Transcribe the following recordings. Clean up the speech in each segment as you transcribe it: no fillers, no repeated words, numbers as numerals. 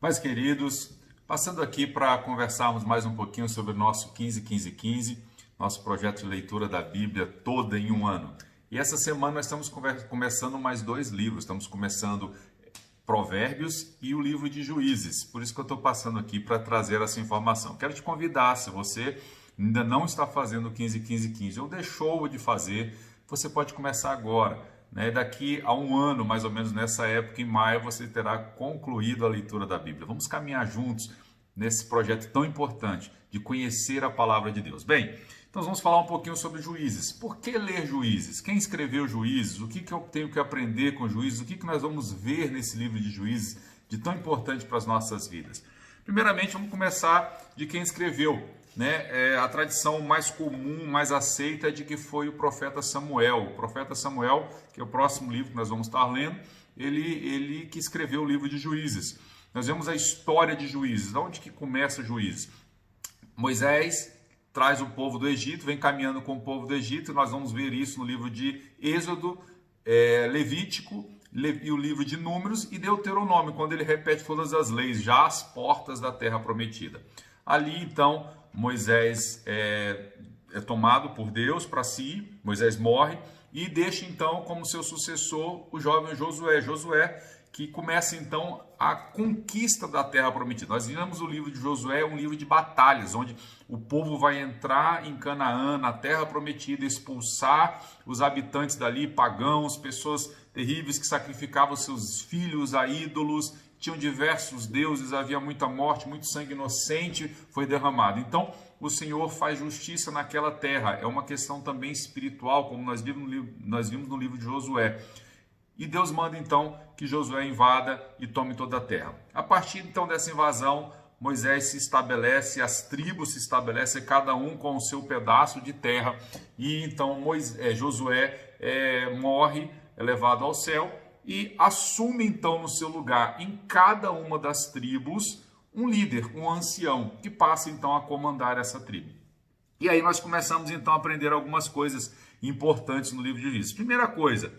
Mas, queridos, passando aqui para conversarmos mais um pouquinho sobre o nosso 15-15-15, nosso projeto de leitura da Bíblia toda em um ano. E essa semana nós estamos começando mais dois livros, estamos começando Provérbios e o livro de Juízes. Por isso que eu estou passando aqui para trazer essa informação. Quero te convidar, se você ainda não está fazendo o 15-15-15 ou deixou de fazer, você pode começar agora. Daqui a um ano, mais ou menos nessa época, em maio, você terá concluído a leitura da Bíblia. Vamos caminhar juntos nesse projeto tão importante de conhecer a palavra de Deus. Bem, então vamos falar um pouquinho sobre Juízes. Por que ler Juízes? Quem escreveu Juízes? O que eu tenho que aprender com Juízes? O que nós vamos ver nesse livro de Juízes de tão importante para as nossas vidas? Primeiramente, vamos começar de quem escreveu. A tradição mais comum, mais aceita é de que foi o profeta Samuel. O profeta Samuel, que é o próximo livro que nós vamos estar lendo, ele que escreveu o livro de Juízes. Nós vemos a história de Juízes. De onde que começa Juízes? Moisés traz o povo do Egito, vem caminhando com o povo do Egito, e nós vamos ver isso no livro de Êxodo, Levítico, e o livro de Números e Deuteronômio, quando ele repete todas as leis, já às portas da terra prometida. Ali, então, Moisés é tomado por Deus para si, Moisés morre e deixa então como seu sucessor o jovem Josué, que começa então a conquista da terra prometida. Nós vimos o livro de Josué, um livro de batalhas, onde o povo vai entrar em Canaã, na terra prometida, expulsar os habitantes dali, pagãos, pessoas terríveis que sacrificavam seus filhos a ídolos, tinham diversos deuses, havia muita morte, muito sangue inocente foi derramado. Então, o Senhor faz justiça naquela terra. É uma questão também espiritual, como nós vimos no livro de Josué. E Deus manda, então, que Josué invada e tome toda a terra. A partir, então, dessa invasão, Moisés se estabelece, as tribos se estabelecem, cada um com o seu pedaço de terra. E, então, Josué morre, é levado ao céu, e assume então no seu lugar, em cada uma das tribos, um líder, um ancião, que passa então a comandar essa tribo. E aí nós começamos então a aprender algumas coisas importantes no livro de Juízes. Primeira coisa,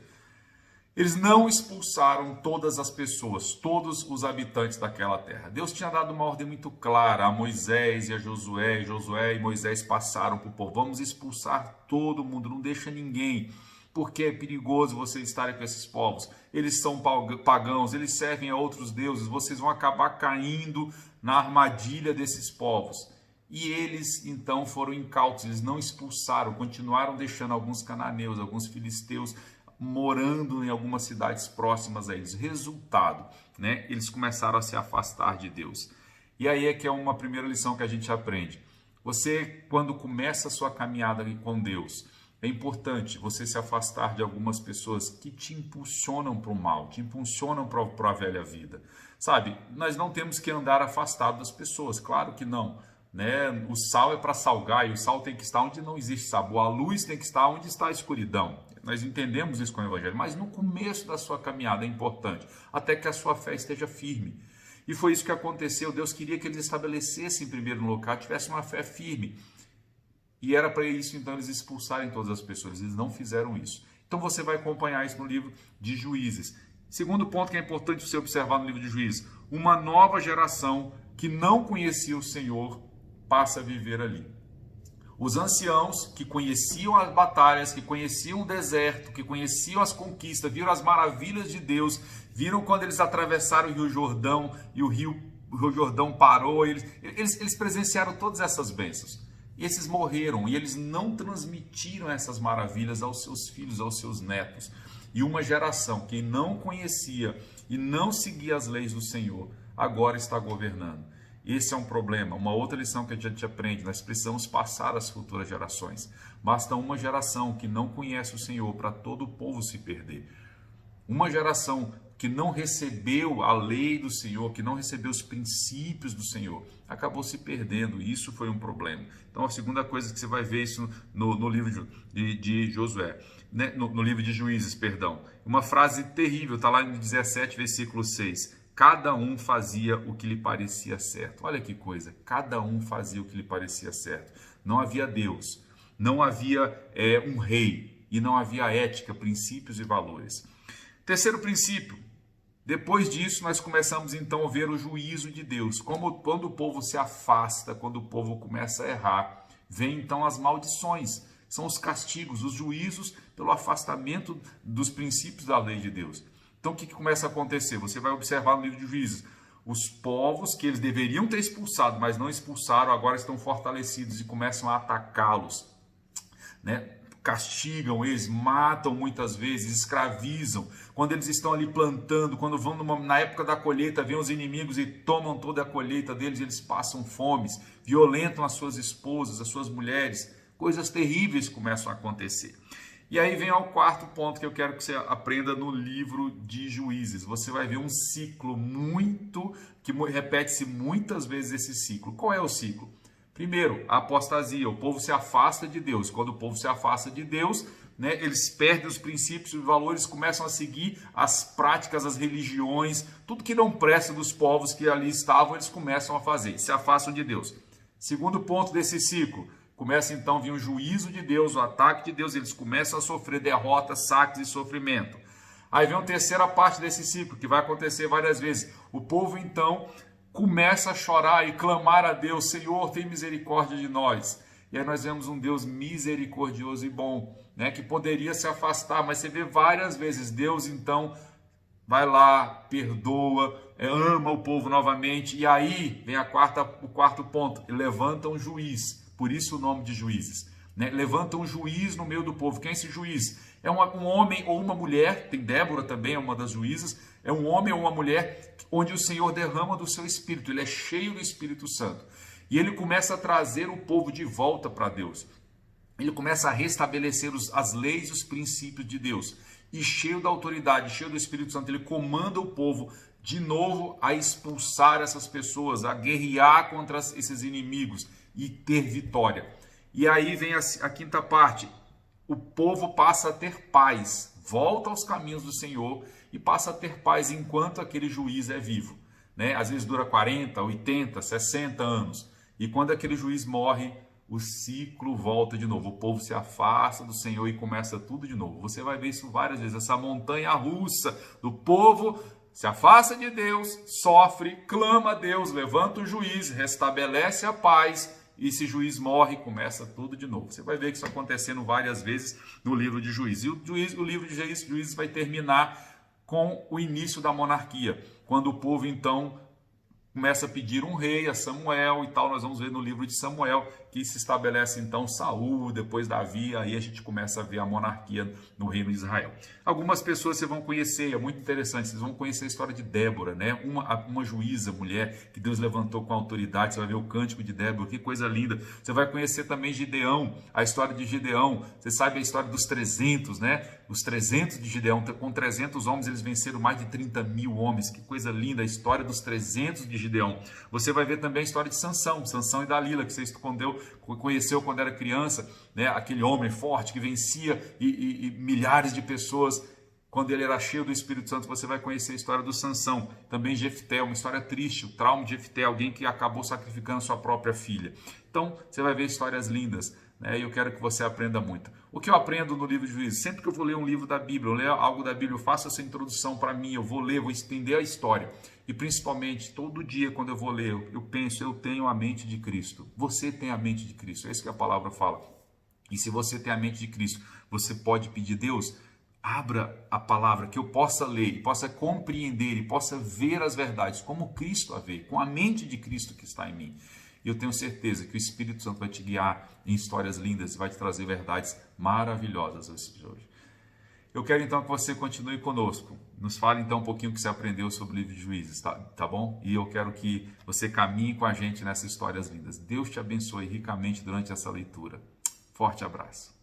eles não expulsaram todas as pessoas, todos os habitantes daquela terra. Deus tinha dado uma ordem muito clara a Moisés e a Josué. Josué e Moisés passaram para o povo: vamos expulsar todo mundo, não deixa ninguém, porque é perigoso vocês estarem com esses povos. Eles são pagãos, eles servem a outros deuses, vocês vão acabar caindo na armadilha desses povos. E eles então foram incautos, eles não expulsaram, continuaram deixando alguns cananeus, alguns filisteus morando em algumas cidades próximas a eles. Resultado, eles começaram a se afastar de Deus. E aí é que é uma primeira lição que a gente aprende. Você, quando começa a sua caminhada com Deus, é importante você se afastar de algumas pessoas que te impulsionam para o mal, te impulsionam para a velha vida. Sabe, nós não temos que andar afastado das pessoas, claro que não. O sal é para salgar e o sal tem que estar onde não existe sabor, a luz tem que estar onde está a escuridão. Nós entendemos isso com o Evangelho, mas no começo da sua caminhada é importante, até que a sua fé esteja firme. E foi isso que aconteceu. Deus queria que eles estabelecessem em primeiro lugar, tivessem uma fé firme. E era para isso, então, eles expulsarem todas as pessoas. Eles não fizeram isso. Então, você vai acompanhar isso no livro de Juízes. Segundo ponto que é importante você observar no livro de Juízes: uma nova geração que não conhecia o Senhor passa a viver ali. Os anciãos que conheciam as batalhas, que conheciam o deserto, que conheciam as conquistas, viram as maravilhas de Deus, viram quando eles atravessaram o Rio Jordão e o Rio Jordão parou. Eles presenciaram todas essas bênçãos. E esses morreram, e eles não transmitiram essas maravilhas aos seus filhos, aos seus netos. E uma geração que não conhecia e não seguia as leis do Senhor, agora está governando. Esse é um problema. Uma outra lição que a gente aprende: nós precisamos passar às futuras gerações. Basta uma geração que não conhece o Senhor para todo o povo se perder. Uma geração que não recebeu a lei do Senhor, que não recebeu os princípios do Senhor, acabou se perdendo, e isso foi um problema. Então, a segunda coisa que você vai ver isso no livro de Josué, no livro de Juízes, perdão. Uma frase terrível, está lá no 17, versículo 6. Cada um fazia o que lhe parecia certo. Olha que coisa, cada um fazia o que lhe parecia certo. Não havia Deus, não havia um rei, e não havia ética, princípios e valores. Terceiro princípio: Depois disso, nós começamos então a ver o juízo de Deus. Quando o povo se afasta, quando o povo começa a errar, vem então as maldições. São os castigos, os juízos pelo afastamento dos princípios da lei de Deus. Então o que começa a acontecer? Você vai observar no livro de Juízes. Os povos que eles deveriam ter expulsado, mas não expulsaram, agora estão fortalecidos e começam a atacá-los, né? Castigam eles, matam muitas vezes, escravizam. Quando eles estão ali plantando, quando vão na época da colheita, vêm os inimigos e tomam toda a colheita deles, eles passam fomes, violentam as suas esposas, as suas mulheres, coisas terríveis começam a acontecer. E aí vem ao quarto ponto que eu quero que você aprenda no livro de Juízes. Você vai ver um ciclo que repete-se muitas vezes esse ciclo. Qual é o ciclo? Primeiro, a apostasia, o povo se afasta de Deus. Quando o povo se afasta de Deus, né, eles perdem os princípios e valores, começam a seguir as práticas, as religiões, tudo que não presta dos povos que ali estavam, eles começam a fazer, se afastam de Deus. Segundo ponto desse ciclo, começa então a vir o juízo de Deus, o ataque de Deus, eles começam a sofrer derrotas, saques e sofrimento. Aí vem a terceira parte desse ciclo, que vai acontecer várias vezes. O povo então começa a chorar e clamar a Deus: Senhor, tem misericórdia de nós. E aí nós vemos um Deus misericordioso e bom, né, que poderia se afastar, mas você vê várias vezes Deus então vai lá, perdoa, ama o povo novamente. E aí vem o quarto ponto: levanta um juiz, por isso o nome de Juízes, né? Levanta um juiz no meio do povo. Quem é esse juiz? É um homem ou uma mulher, tem Débora também, é uma das juízas, é um homem ou uma mulher onde o Senhor derrama do seu Espírito, ele é cheio do Espírito Santo. E ele começa a trazer o povo de volta para Deus. Ele começa a restabelecer as leis e os princípios de Deus. E cheio da autoridade, cheio do Espírito Santo, ele comanda o povo de novo a expulsar essas pessoas, a guerrear contra esses inimigos e ter vitória. E aí vem a quinta parte: o povo passa a ter paz, volta aos caminhos do Senhor e passa a ter paz enquanto aquele juiz é vivo, né? Às vezes dura 40, 80, 60 anos. E quando aquele juiz morre, o ciclo volta de novo. O povo se afasta do Senhor e começa tudo de novo. Você vai ver isso várias vezes, essa montanha russa do povo se afasta de Deus, sofre, clama a Deus, levanta o juiz, restabelece a paz. E esse juiz morre, começa tudo de novo. Você vai ver isso acontecendo várias vezes no livro de Juízes. E o livro de Juízes vai terminar com o início da monarquia, quando o povo então começa a pedir um rei, a Samuel e tal. Nós vamos ver no livro de Samuel que se estabelece então Saul, depois Davi, aí a gente começa a ver a monarquia no reino de Israel. Algumas pessoas vocês vão conhecer, é muito interessante, vocês vão conhecer a história de Débora, né? Uma juíza, mulher, que Deus levantou com autoridade. Você vai ver o cântico de Débora, que coisa linda. Você vai conhecer também Gideão, a história de Gideão. Você sabe a história dos 300, né? Os 300 de Gideão, com 300 homens, eles venceram mais de 30 mil homens. Que coisa linda, a história dos 300 de Gideão. Você vai ver também a história de Sansão e Dalila, que você conheceu quando era criança, né? Aquele homem forte que vencia e milhares de pessoas quando ele era cheio do Espírito Santo. Você vai conhecer a história do Sansão. Também Jefté, uma história triste, o trauma de Jefté, alguém que acabou sacrificando sua própria filha. Então, você vai ver histórias lindas, né? E eu quero que você aprenda muito. O que eu aprendo no livro de Juízes? Sempre que eu vou ler um livro da Bíblia, eu ler algo da Bíblia, eu faço essa introdução para mim, eu vou ler, vou entender a história. E principalmente, todo dia quando eu vou ler, eu penso: eu tenho a mente de Cristo. Você tem a mente de Cristo, é isso que a palavra fala. E se você tem a mente de Cristo, você pode pedir: Deus, abra a palavra, que eu possa ler, possa compreender e possa ver as verdades como Cristo a vê, com a mente de Cristo que está em mim. E eu tenho certeza que o Espírito Santo vai te guiar em histórias lindas e vai te trazer verdades maravilhosas hoje. Eu quero então que você continue conosco. Nos fale então um pouquinho o que você aprendeu sobre o livro de Juízes, tá bom? E eu quero que você caminhe com a gente nessas histórias lindas. Deus te abençoe ricamente durante essa leitura. Forte abraço.